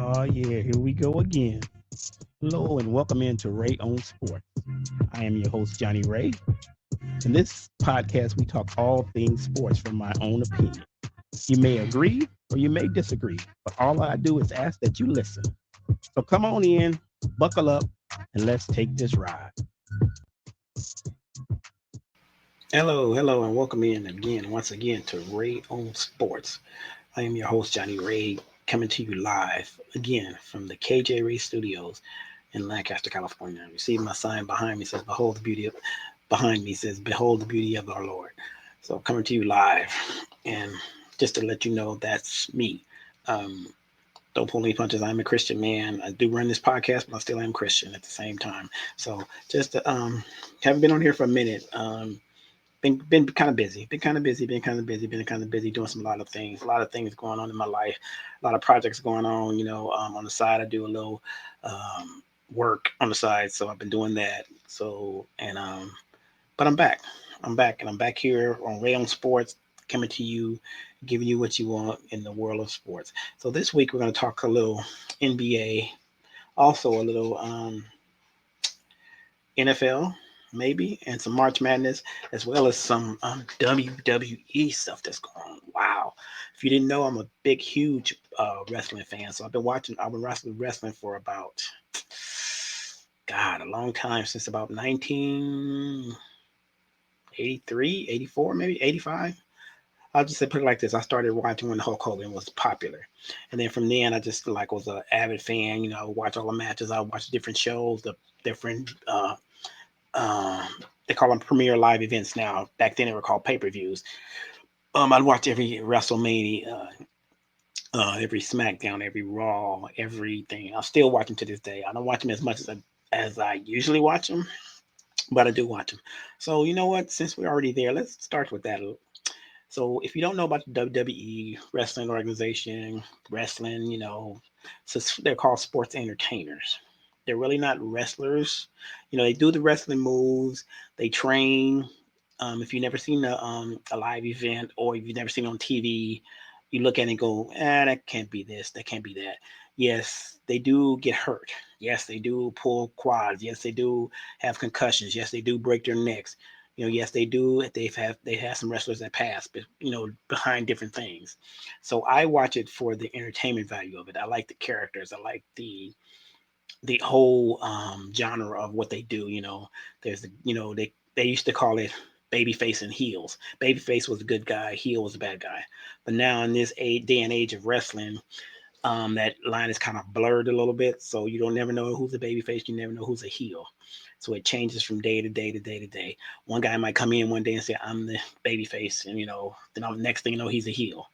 Oh, yeah, here we go again. Hello, and welcome into Ray on Sports. I am your host, Johnny Ray. In this podcast, we talk all things sports from my own opinion. You may agree or you may disagree, but all I do is ask that you listen. So come on in, buckle up, and let's take this ride. Hello, and welcome in once again, to Ray on Sports. I am your host, Johnny Ray, coming to you live again from the KJ Ray Studios in Lancaster, California. You see my sign behind me says, "Behold the beauty of," behind me says, "Behold the beauty of our Lord." So coming to you live, and just to let you know, that's me. Um, don't pull any punches. I'm a Christian man. I do run this podcast, but I still am Christian at the same time. So just haven't been on here for a minute. Been kind of busy, doing some a lot of things going on in my life, a lot of projects going on. On the side, I do a little work on the side, so I've been doing that. So but I'm back here on Ray on Sports, coming to you, giving you what you want in the world of sports. So this week we're going to talk a little NBA, also a little NFL, maybe, and some March Madness, as well as some WWE stuff that's going on. Wow. If you didn't know, I'm a big, huge wrestling fan. So I've been wrestling for about, God, a long time, since about 1983, 84, maybe 85. I'll just say, put it like this: I started watching when Hulk Hogan was popular, and then from then I just was an avid fan. I would watch all the matches. I would watch different shows, the different uh, they call them premier live events now. Back then they were called pay-per-views. I'd watch every WrestleMania, every SmackDown, every Raw, everything. I still watch them to this day. I don't watch them as much as I usually watch them, but I do watch them. So you know what? Since we're already there, let's start with that. So if you don't know about the WWE wrestling organization, wrestling, so they're called sports entertainers. They're really not wrestlers. They do the wrestling moves. They train. If you've never seen a live event, or if you've never seen it on TV, you look at it and go, that can't be this, that can't be that. Yes, they do get hurt. Yes, they do pull quads. Yes, they do have concussions. Yes, they do break their necks. Yes, they do. They have some wrestlers that pass, but behind different things. So I watch it for the entertainment value of it. I like the characters. I like the whole genre of what they do. There's they used to call it babyface and heels. Babyface was a good guy, heel was a bad guy. But now in this day and age of wrestling, that line is kind of blurred a little bit, so you don't never know who's a babyface, you never know who's a heel. So it changes from day to day to day to day. One guy might come in one day and say, "I'm the babyface," and then next thing you know, he's a heel.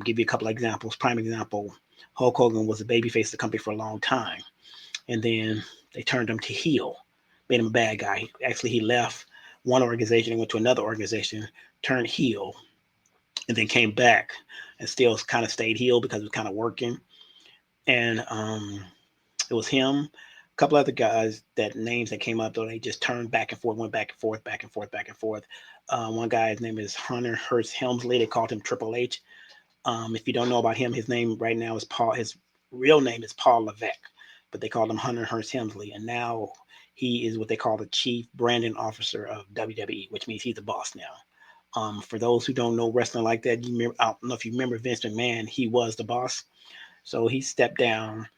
Give you a couple of examples. Prime example: Hulk Hogan was a babyface of the company for a long time, and then they turned him to heel, made him a bad guy. Actually, he left one organization and went to another organization, turned heel, and then came back and still kind of stayed heel because it was kind of working. And it was him, a couple other guys that names that came up, though they just turned back and forth, went back and forth, back and forth, back and forth. One guy, his name is Hunter Hearst Helmsley. They called him Triple H. If you don't know about him, his name right now is Paul. His real name is Paul Levesque, but they called him Hunter Hearst Helmsley, and now he is what they call the chief branding officer of WWE, which means he's the boss now. For those who don't know wrestling like that, I don't know if you remember Vince McMahon. He was the boss, so he stepped down.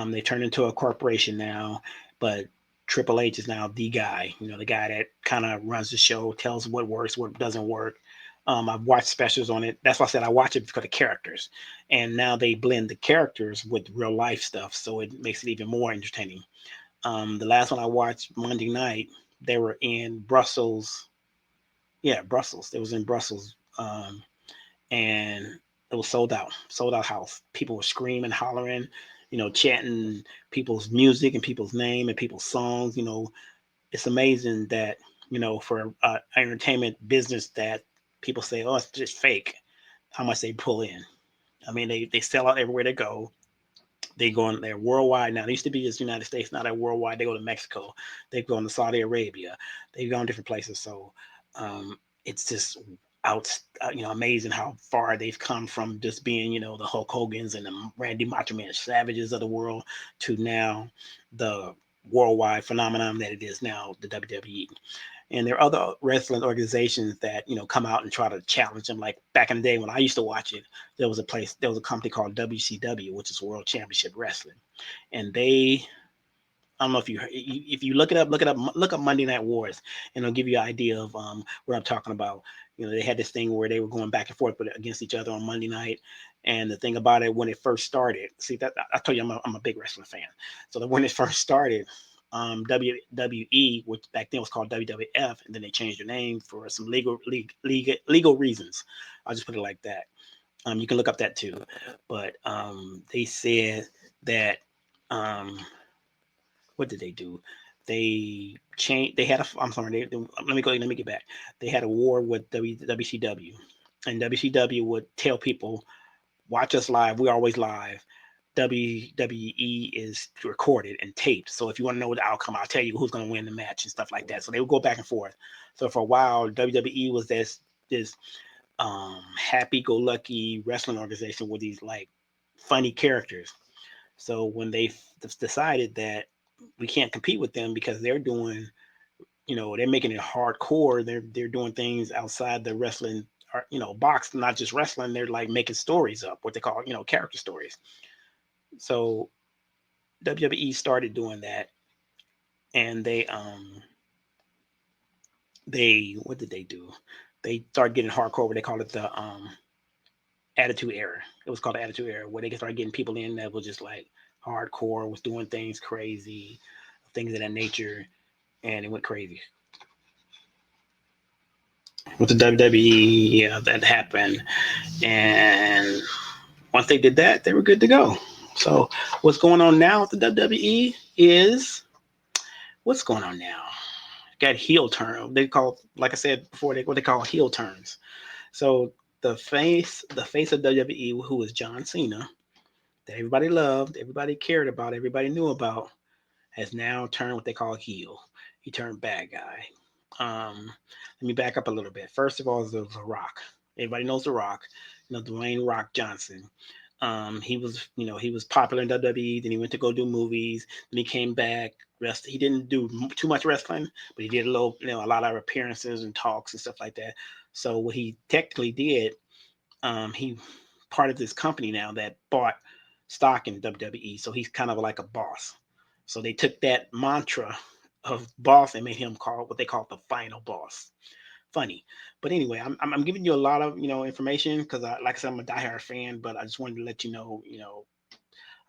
They turned into a corporation now, but Triple H is now the guy. The guy that kind of runs the show, tells what works, what doesn't work. I've watched specials on it. That's why I said I watch it for the characters. And now they blend the characters with real life stuff, so it makes it even more entertaining. The last one I watched Monday night, they were in Brussels. Yeah, Brussels. It was in Brussels, and it was sold out house. People were screaming, hollering, chanting people's music and people's name and people's songs. It's amazing that for entertainment business that people say, "Oh, it's just fake." How much they pull in. I mean, they sell out everywhere they go. They're worldwide now. They used to be just United States, now they're worldwide. They go to Mexico, they go to Saudi Arabia, they go in different places. So it's just amazing how far they've come from just being, the Hulk Hogan's and the Randy Macho Man Savages of the world to now the worldwide phenomenon that it is now, the WWE. And there are other wrestling organizations that, come out and try to challenge them. Like back in the day when I used to watch it, there was a company called WCW, which is World Championship Wrestling. And I don't know if you look up Monday Night Wars, and it'll give you an idea of what I'm talking about. They had this thing where they were going back and forth against each other on Monday night. And the thing about it, when it first started, see that I told you I'm a big wrestling fan. So that when it first started, WWE, which back then was called WWF, and then they changed their name for some legal reasons. I'll just put it like that. You can look up that too, but they said that. Um, what did they do? They changed. They had a. I'm sorry. Let me go. Let me get back. They had a war with WCW, and WCW would tell people, "Watch us live. We're always live." WWE is recorded and taped. So if you want to know the outcome, I'll tell you who's going to win the match and stuff like that. So they would go back and forth. So for a while, WWE was this happy-go-lucky wrestling organization with these like funny characters. So when they decided that we can't compete with them because they're doing, they're making it hardcore. They're doing things outside the wrestling, box, not just wrestling. They're like making stories up, what they call, character stories. So WWE started doing that, and they what did they do? They started getting hardcore. What they call it, the Attitude Era. It was called the Attitude Era, where they started getting people in that was just like hardcore, was doing things crazy, things of that nature, and it went crazy. With the WWE, yeah, that happened, and once they did that, they were good to go. So what's going on now with the WWE is what's going on now? Got heel turn. They call, like I said before, what they call heel turns. So the face of WWE, who was John Cena, that everybody loved, everybody cared about, everybody knew about, has now turned what they call heel. He turned bad guy. Let me back up a little bit. First of all, is the Rock. Everybody knows the Rock. Dwayne Rock Johnson. He was popular in WWE. Then he went to go do movies. Then he came back. He didn't do too much wrestling, but he did a lot of appearances and talks and stuff like that. So what he technically did, he part of this company now that bought stock in WWE. So he's kind of like a boss. So they took that mantra of boss and made him call what they call the final boss. Funny, but anyway, I'm giving you a lot of information because like I said, I'm a diehard fan, but I just wanted to let you know,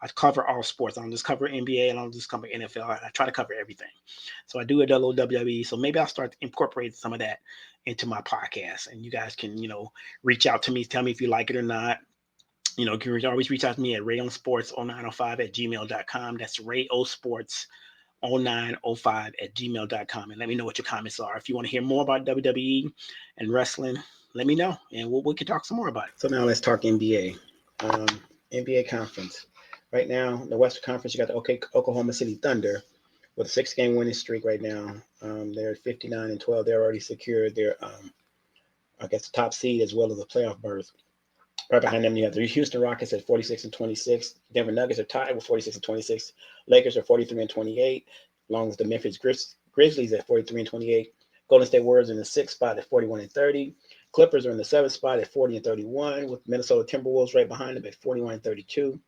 I cover all sports. I don't just cover NBA. I don't just cover NFL. I try to cover everything. So I do a little WWE. So maybe I'll start incorporating some of that into my podcast, and you guys can reach out to me, tell me if you like it or not. You can always reach out to me at rayonsports0905 at gmail.com. That's rayosports0905 at gmail.com, and let me know what your comments are. If you want to hear more about WWE and wrestling, let me know, and we can talk some more about it. So now let's talk NBA. NBA conference. Right now, the Western Conference, you got the Oklahoma City Thunder with a 6-game winning streak right now. They're 59-12. They're already secured their, I guess, the top seed as well as a playoff berth. Right behind them, you have the Houston Rockets at 46-26. Denver Nuggets are tied with 46-26. Lakers are 43-28, along with the Memphis Grizzlies at 43-28. Golden State Warriors in the 6th spot at 41-30. Clippers are in the 7th spot at 40-31, with Minnesota Timberwolves right behind them at 41-32.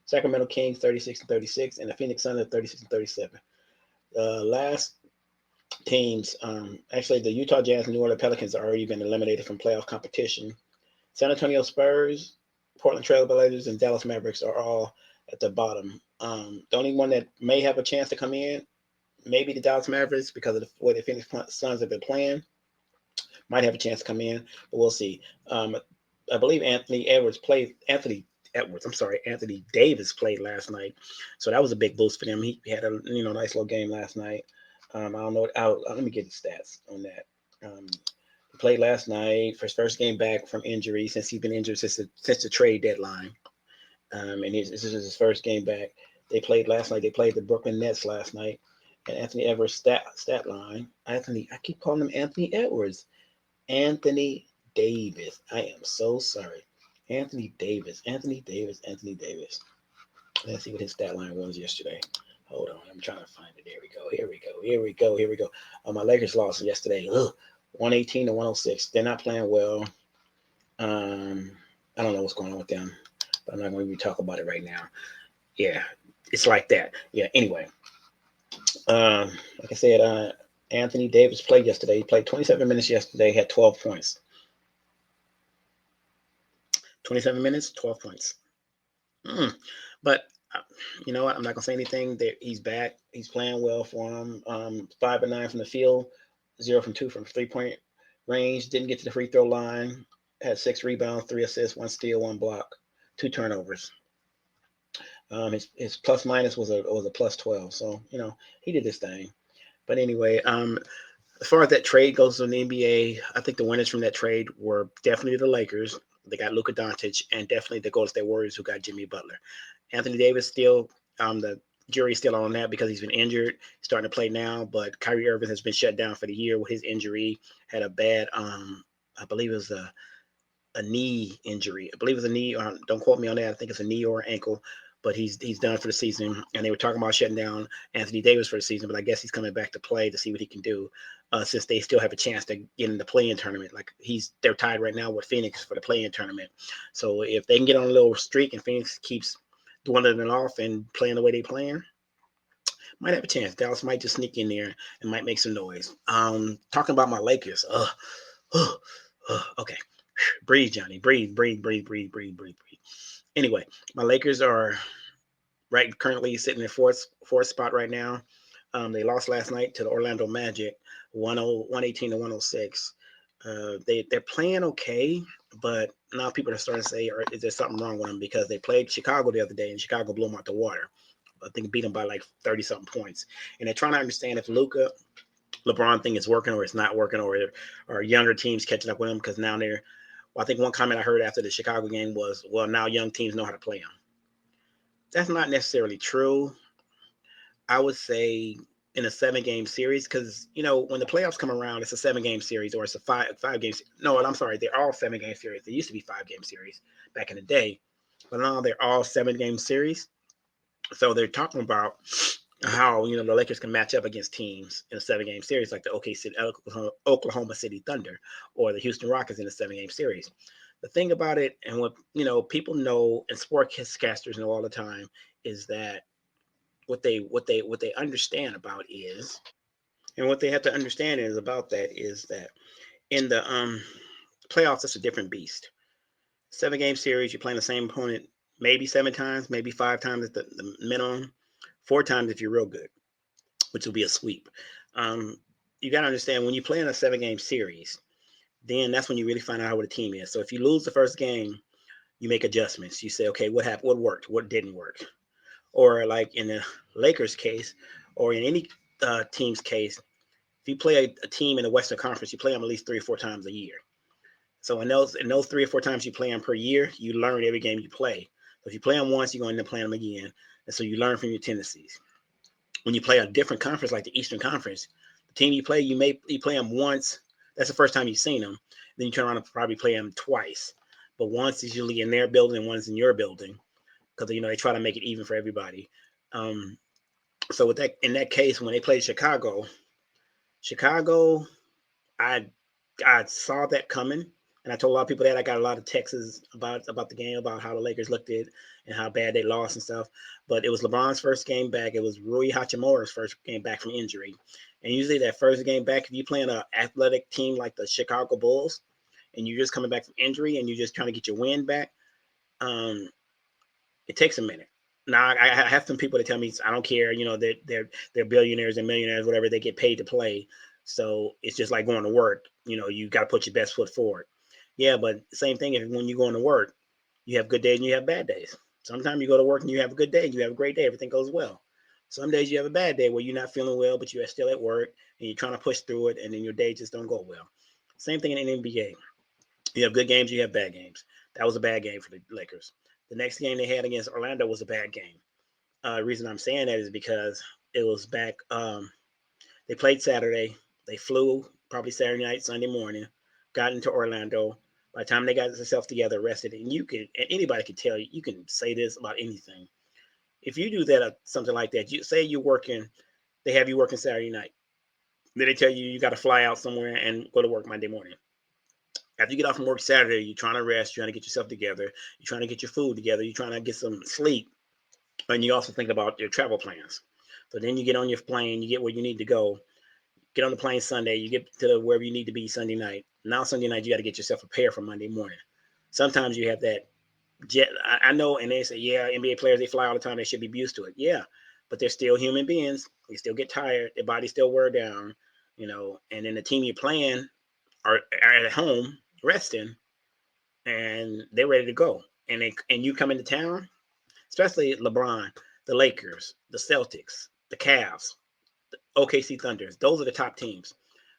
Sacramento Kings 36-36, and the Phoenix Suns at 36-37. Last teams, actually, the Utah Jazz and New Orleans Pelicans are already been eliminated from playoff competition. San Antonio Spurs, Portland Trail Blazers, and Dallas Mavericks are all at the bottom. The only one that may have a chance to come in, maybe the Dallas Mavericks, because of the way the Phoenix Suns have been playing, might have a chance to come in, but we'll see. I believe Anthony Davis played last night, so that was a big boost for him. He had a nice little game last night. I don't know. Let me get the stats on that. He played last night for his first game back from injury since he's been injured since the trade deadline. And this is his first game back. They played last night. They played the Brooklyn Nets last night. And Anthony Edwards stat line. I keep calling him Anthony Edwards. Anthony Davis. I am so sorry. Anthony Davis. Anthony Davis. Anthony Davis. Let's see what his stat line was yesterday. Hold on. I'm trying to find it. There we go. Here we go. Here we go. Here we go. My Lakers lost yesterday. 118 to 106. They're not playing well. Um, I don't know what's going on with them, but I'm not going to talk about it right now. Yeah, it's like that. Yeah. Anyway, like I said, Anthony Davis played yesterday. He played 27 minutes yesterday. Had 12 points. 27 minutes, 12 points. But you know what? I'm not gonna say anything. That he's back. He's playing well for him. 5 and 9 from the field, 0 from 2 from 3-point range. Didn't get to the free throw line. Had 6 rebounds, 3 assists, 1 steal, 1 block, 2 turnovers. His plus minus was a plus 12. So he did this thing. But anyway, as far as that trade goes in the NBA, I think the winners from that trade were definitely the Lakers. They got Luka Doncic, and definitely the Golden State Warriors, who got Jimmy Butler. Anthony Davis still, the jury's still on that because he's been injured. He's starting to play now, but Kyrie Irving has been shut down for the year with his injury. Had a bad, I believe it was a knee injury. I believe it was a knee. Don't quote me on that. I think it's a knee or ankle. But he's done for the season, and they were talking about shutting down Anthony Davis for the season. But I guess he's coming back to play to see what he can do, since they still have a chance to get in the play-in tournament. Like they're tied right now with Phoenix for the play-in tournament. So if they can get on a little streak and Phoenix keeps dwindling off and playing the way they're playing, might have a chance. Dallas might just sneak in there and might make some noise. Talking about my Lakers. Okay. Breathe, Johnny. Breathe, breathe, breathe, breathe, breathe, breathe, breathe. Anyway, my Lakers are currently sitting in fourth spot right now. They lost last night to the Orlando Magic, 118 to 106. They're playing okay, but now people are starting to say, is there something wrong with them? Because they played Chicago the other day, and Chicago blew them out the water. I think beat them by like 30-something points. And they're trying to understand if LeBron thing is working or it's not working, or younger teams catching up with them, because now they're. Well, I think one comment I heard after the Chicago game was, well, now young teams know how to play them. That's not necessarily true. I would say in a 7-game series, because when the playoffs come around, it's a 7-game series, or it's a five games. No, I'm sorry, they're all 7-game series. They used to be 5-game series back in the day, but now they're all 7-game series. So they're talking about how the Lakers can match up against teams in a 7-game series, like the Oklahoma City Thunder or the Houston Rockets in a 7-game series. The thing about it, and what people know, and sportscasters know all the time, is that what they understand about is, and what they have to understand is about that is that in the playoffs, it's a different beast. 7-game series, you're playing the same opponent maybe 7 times, maybe 5 times at the minimum, 4 times if you're real good, which will be a sweep. You got to understand, when you play in a 7-game series, then that's when you really find out how the team is. So if you lose the first game, you make adjustments. You say, okay, what happened? What worked? What didn't work? Or like in the Lakers case, or in any team's case, if you play a team in the Western Conference, you play them at least 3 or 4 times a year. So in those 3 or 4 times you play them per year, you learn every game you play. So if you play them once, you're going to end up playing them again, and so you learn from your tendencies. When you play a different conference like the Eastern Conference, the team you play, you play them once. That's the first time you've seen them. Then you turn around and probably play them twice. But once is usually in their building and one's in your building, because they try to make it even for everybody. So with that, in that case, when they played Chicago, I saw that coming, and I told a lot of people that. I got a lot of texts about the game, about how the Lakers looked at and how bad they lost and stuff. But it was LeBron's first game back. It was Rui Hachimura's first game back from injury. And usually that first game back, if you play in an athletic team like the Chicago Bulls, and you're just coming back from injury and you're just trying to get your win back, it takes a minute. Now I have some people that tell me I don't care. They're billionaires and millionaires, whatever. They get paid to play, so it's just like going to work. You got to put your best foot forward. Yeah, but same thing. If when you go to work, you have good days and you have bad days. Sometimes you go to work and you have a good day, you have a great day, everything goes well. Some days you have a bad day where you're not feeling well, but you're still at work and you're trying to push through it, and then your day just don't go well. Same thing in the NBA. You have good games, you have bad games. That was a bad game for the Lakers. The next game they had against Orlando was a bad game. The reason I'm saying that is because it was back. They played Saturday. They flew probably Saturday night, Sunday morning. got into Orlando. By the time they got themselves together, rested, and anybody could tell you, you can say this about anything. If you do that, something like that, you say you're working, they have you working Saturday night. Then they tell you got to fly out somewhere and go to work Monday morning. After you get off from work Saturday, you're trying to rest, you're trying to get yourself together, you're trying to get your food together, you're trying to get some sleep, and you also think about your travel plans. So then you get on your plane, you get where you need to go, get on the plane Sunday, you get to wherever you need to be Sunday night. Now Sunday night you got to get yourself prepared for Monday morning. Sometimes you have that jet. I know, and they say, yeah, NBA players, they fly all the time, they should be used to it. Yeah, but they're still human beings. They still get tired. Their body still wear down, and then the team you're playing are at home resting, and they're ready to go. And you come into town, especially LeBron, the Lakers, the Celtics, the Cavs, the OKC Thunders. Those are the top teams.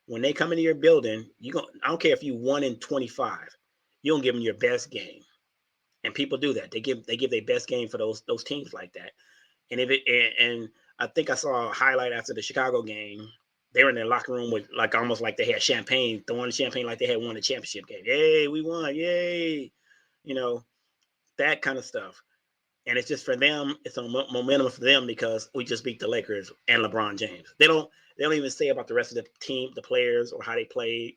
When they come into your building, I don't care if you 1-25, you don't give them your best game. And people do that. They give their best game for those teams like that. And I think I saw a highlight after the Chicago game. They were in their locker room with almost like they had champagne, throwing champagne like they had won a championship game. Yay, we won! Yay, that kind of stuff. And it's just for them, it's a momentum for them because we just beat the Lakers and LeBron James. They don't even say about the rest of the team, the players, or how they played,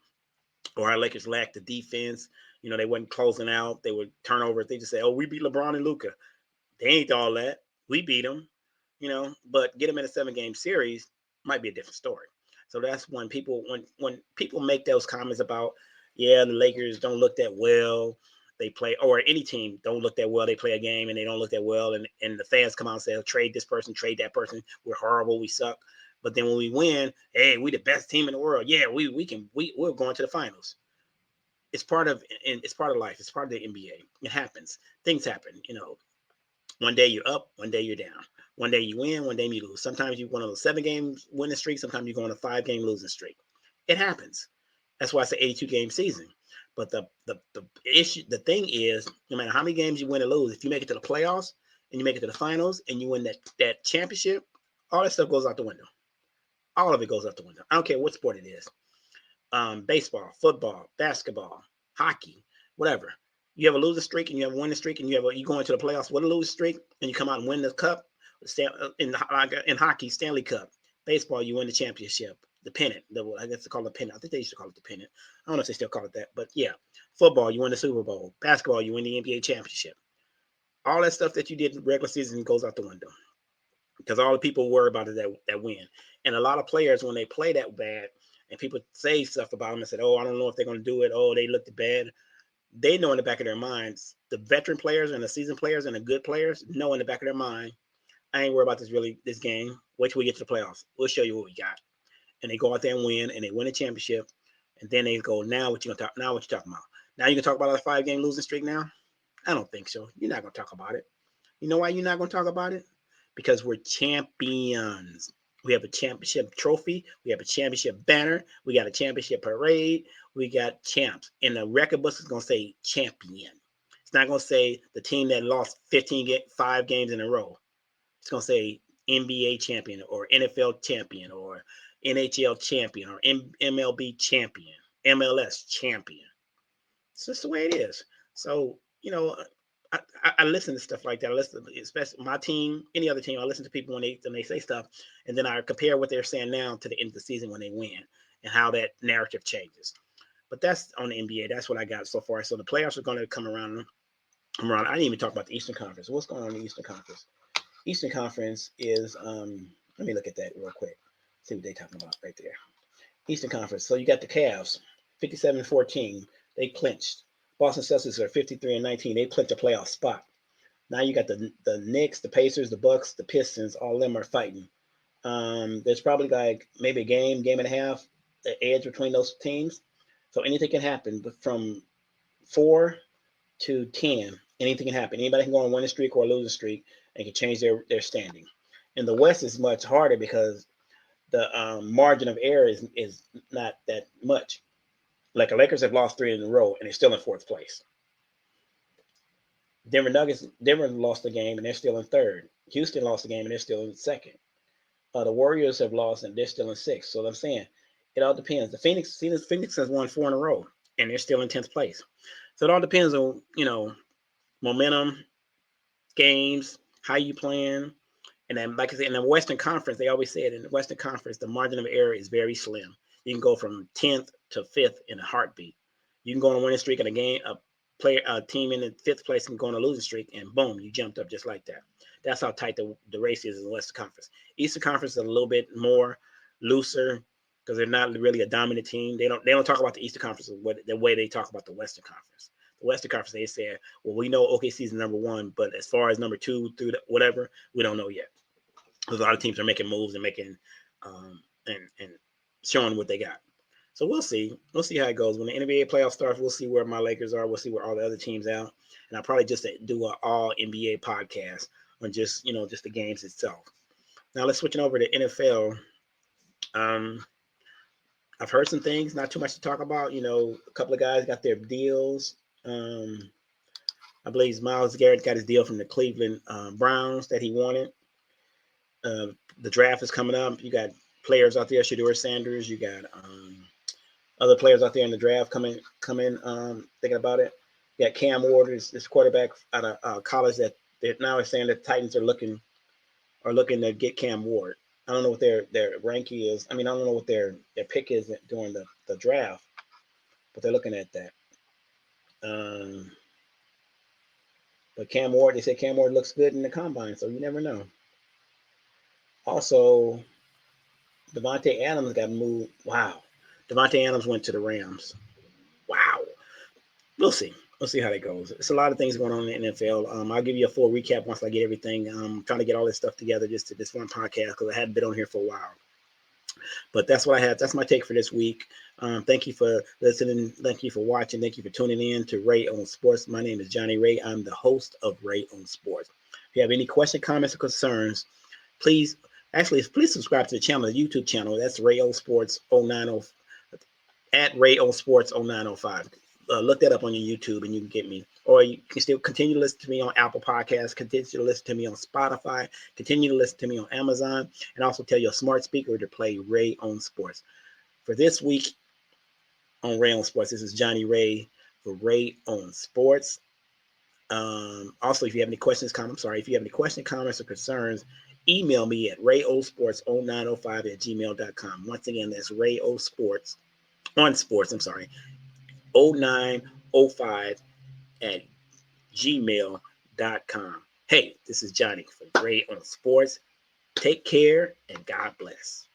or how Lakers lacked the defense. They wasn't closing out. They would turnovers. They just say, "Oh, we beat LeBron and Luka." They ain't all that. We beat them, But get them in a 7-game series might be a different story. So that's when people make those comments about, yeah, the Lakers don't look that well. They play, or any team don't look that well. They play a game and they don't look that well, and the fans come out and say, oh, trade this person, trade that person. We're horrible. We suck. But then when we win, hey, we the best team in the world. Yeah, we're going to the finals. It's part of life. It's part of the NBA. It happens. Things happen. One day you're up, one day you're down. One day you win, one day you lose. Sometimes you go on a 7-game winning streak. Sometimes you go on a 5-game losing streak. It happens. That's why it's an 82-game season. But the issue, the thing is, no matter how many games you win or lose, if you make it to the playoffs and you make it to the finals and you win that championship, all that stuff goes out the window. All of it goes out the window. I don't care what sport it is. Baseball, football, basketball, hockey, whatever. You have a losing streak and you have a winning streak and you go into the playoffs with a losing streak and you come out and win the cup. In hockey, Stanley Cup. Baseball, you win the championship, the pennant. I guess they call it the pennant. I think they used to call it the pennant. I don't know if they still call it that, but yeah. Football, you win the Super Bowl. Basketball, you win the NBA championship. All that stuff that you did in the regular season goes out the window because all the people worry about is that win. And a lot of players, when they play that bad, and people say stuff about them and said, "Oh, I don't know if they're going to do it. Oh, they looked bad." They know in the back of their minds, the veteran players and the seasoned players and the good players know in the back of their mind, I ain't worried about this game. Wait till we get to the playoffs. We'll show you what we got. And they go out there and they win a championship. And then they go, now what you talking about? Now you can talk about a 5-game losing streak now? I don't think so. You're not going to talk about it. You know why you're not going to talk about it? Because we're champions. We have a championship trophy. We have a championship banner. We got a championship parade. We got champs. And the record book is going to say champion. It's not going to say the team that lost 5 games in a row. It's going to say NBA champion or NFL champion or NHL champion or MLB champion, MLS champion. It's just the way it is. So, I listen to stuff like that. I listen, especially my team, any other team. I listen to people when they say stuff, and then I compare what they're saying now to the end of the season when they win and how that narrative changes. But that's on the NBA. That's what I got so far. So the playoffs are going to come around. I didn't even talk about the Eastern Conference. What's going on in the Eastern Conference? Eastern Conference is, let me look at that real quick. See what they're talking about right there. Eastern Conference. So you got the Cavs, 57-14. They clinched. Boston Celtics are 53-19. They clinched a playoff spot. Now you got the Knicks, the Pacers, the Bucks, the Pistons. All of them are fighting. There's probably like maybe a game and a half, the edge between those teams. So anything can happen. But from 4 to 10, anything can happen. Anybody can go on a winning streak or a losing streak and can change their standing. In the West is much harder because the margin of error is not that much. Like the Lakers have lost 3 in a row and they're still in 4th place. Denver lost the game and they're still in 3rd. Houston lost the game and they're still in 2nd. The Warriors have lost and they're still in 6th. So I'm saying it all depends. The Phoenix has won 4 in a row and they're still in 10th place. So it all depends on, momentum, games, how you playing. And then, like I said, in the Western Conference, they always said in the Western Conference, the margin of error is very slim. You can go from 10th to 5th in a heartbeat. You can go on a winning streak in a game, a team in the 5th place can go on a losing streak, and boom, you jumped up just like that. That's how tight the race is in the Western Conference. Eastern Conference is a little bit more looser because they're not really a dominant team. They don't talk about the Eastern Conference the way they talk about the Western Conference. The Western Conference, they said, well, we know OKC is number 1, but as far as number 2 through whatever, we don't know yet. Because a lot of teams are making moves and making and showing what they got. So we'll see. We'll see how it goes. When the NBA playoffs start, we'll see where my Lakers are. We'll see where all the other teams are. And I'll probably just do an all NBA podcast on just the games itself. Now let's switching over to NFL. I've heard some things, not too much to talk about. A couple of guys got their deals. I believe Myles Garrett got his deal from the Cleveland Browns that he wanted. The draft is coming up. You got players out there, Shedeur Sanders. You got other players out there in the draft coming thinking about it. You got Cam Ward, this quarterback out of college that they're now saying that the Titans are looking to get Cam Ward. I don't know what their ranking is. I don't know what their pick is during the draft, but they're looking at that. But Cam Ward, they say Cam Ward looks good in the combine, so you never know. Also, Devontae Adams got moved. Wow. Devontae Adams went to the Rams. Wow. We'll see. We'll see how that goes. It's a lot of things going on in the NFL. I'll give you a full recap once I get everything. I'm trying to get all this stuff together just to this one podcast because I hadn't been on here for a while. But that's what I have. That's my take for this week. Thank you for listening. Thank you for watching. Thank you for tuning in to Ray on Sports. My name is Johnny Ray. I'm the host of Ray on Sports. If you have any questions, comments, or concerns, please subscribe to the channel, the YouTube channel. That's Ray on Sports 090 at Ray on Sports 0905. Look that up on your YouTube and you can get me. Or you can still continue to listen to me on Apple Podcasts, continue to listen to me on Spotify, continue to listen to me on Amazon, and also tell your smart speaker to play Ray on Sports. For this week on Ray on Sports, this is Johnny Ray for Ray on Sports. Also, if you have any questions, comments, or concerns, email me at rayosports0905@gmail.com. Once again, that's rayosports on sports, 0905@gmail.com. Hey, this is Johnny for Ray on Sports. Take care and God bless.